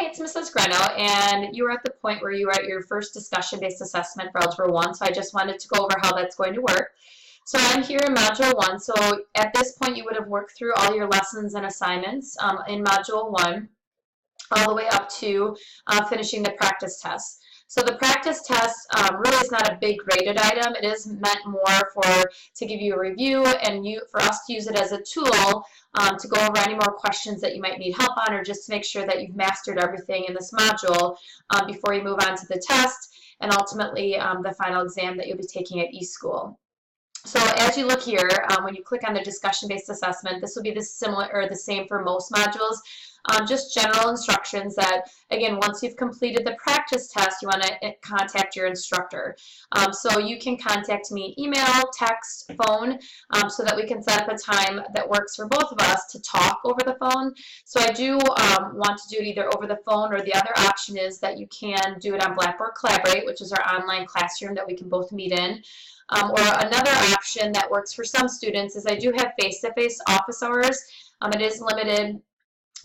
it's Mrs. Greno, and you are at the point where you are at your first discussion-based assessment for Algebra 1, so I just wanted to go over how that's going to work. So I'm here in Module 1, so at this point you would have worked through all your lessons and assignments in Module 1, all the way up to finishing the practice test. So the practice test really is not a big graded item. It is meant more to give you a review and for us to use it as a tool to go over any more questions that you might need help on, or just to make sure that you've mastered everything in this module before you move on to the test and ultimately the final exam that you'll be taking at eSchool. So as you look here, when you click on the discussion-based assessment, this will be the same for most modules. Just general instructions that, again, once you've completed the practice test, you want to contact your instructor. So you can contact me email, text, phone, so that we can set up a time that works for both of us to talk over the phone. So I do want to do it either over the phone, or the other option is that you can do it on Blackboard Collaborate, which is our online classroom that we can both meet in. Or another option that works for some students is I do have face-to-face office hours. It is limited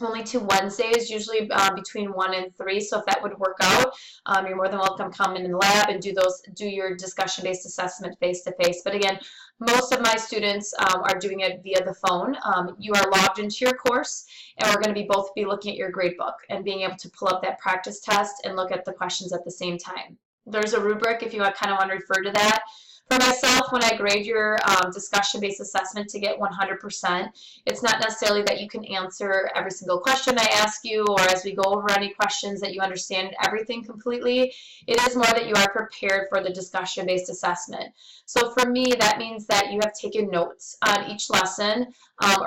only to Wednesdays, usually between 1 and 3. So if that would work out, you're more than welcome to come in the lab and do your discussion-based assessment face-to-face. But again, most of my students are doing it via the phone. You are logged into your course, and we're going to both be looking at your gradebook and being able to pull up that practice test and look at the questions at the same time. There's a rubric if you kind of want to refer to that. For myself, when I grade your discussion-based assessment to get 100%, it's not necessarily that you can answer every single question I ask you, or as we go over any questions that you understand everything completely. It is more that you are prepared for the discussion-based assessment. So for me, that means that you have taken notes on each lesson,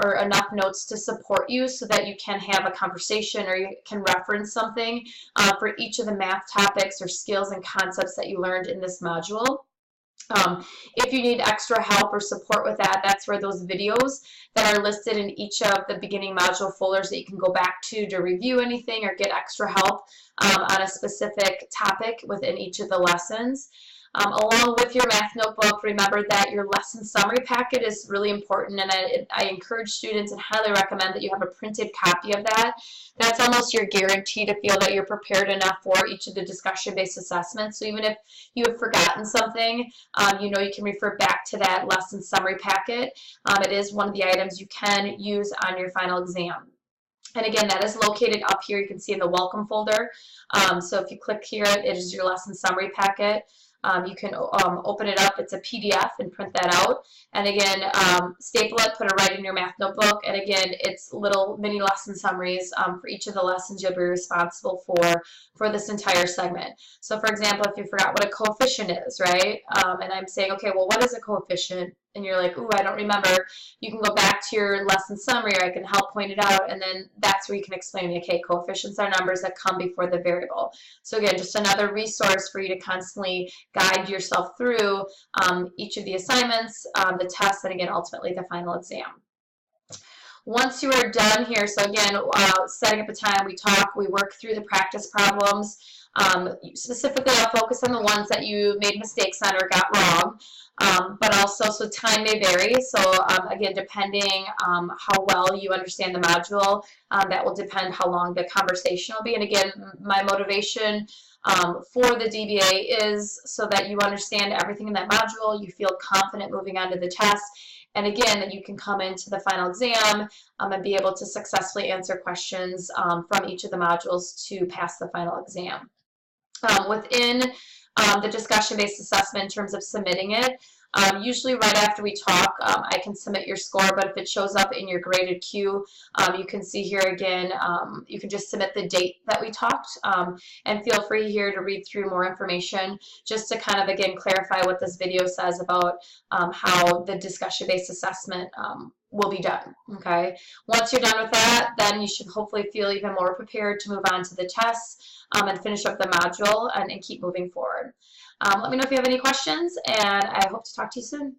or enough notes to support you so that you can have a conversation or you can reference something for each of the math topics or skills and concepts that you learned in this module. If you need extra help or support with that, that's where those videos that are listed in each of the beginning module folders that you can go back to review anything or get extra help on a specific topic within each of the lessons. Along with your math notebook, remember that your lesson summary packet is really important, and I encourage students and highly recommend that you have a printed copy of that. That's almost your guarantee to feel that you're prepared enough for each of the discussion-based assessments. So even if you have forgotten something, you know you can refer back to that lesson summary packet. It is one of the items you can use on your final exam. And again, that is located up here. You can see in the welcome folder. So if you click here, it is your lesson summary packet. You can open it up. It's a PDF and print that out. And again, staple it, put it right in your math notebook. And again, it's little mini lesson summaries for each of the lessons you'll be responsible for this entire segment. So for example, if you forgot what a coefficient is, right? And I'm saying, okay, well, what is a coefficient? And you're like, ooh, I don't remember. You can go back to your lesson summary, or I can help point it out, and then that's where you can explain to me, okay, coefficients are numbers that come before the variable. So again, just another resource for you to constantly guide yourself through each of the assignments, the tests, and again, ultimately the final exam. Once you are done here, so again, setting up a time, we talk, we work through the practice problems. Specifically, I'll focus on the ones that you made mistakes on or got wrong, but also, so time may vary. So again, depending how well you understand the module, that will depend how long the conversation will be. And again, my motivation for the DBA is so that you understand everything in that module, you feel confident moving on to the test, and again, that you can come into the final exam and be able to successfully answer questions from each of the modules to pass the final exam. Within the discussion-based assessment, in terms of submitting it, usually right after we talk, I can submit your score, but if it shows up in your graded queue, you can see here again, you can just submit the date that we talked, and feel free here to read through more information just to kind of, again, clarify what this video says about how the discussion-based assessment will be done, okay? Once you're done with that, then you should hopefully feel even more prepared to move on to the tests and finish up the module and keep moving forward. Let me know if you have any questions, and I hope to talk to you soon.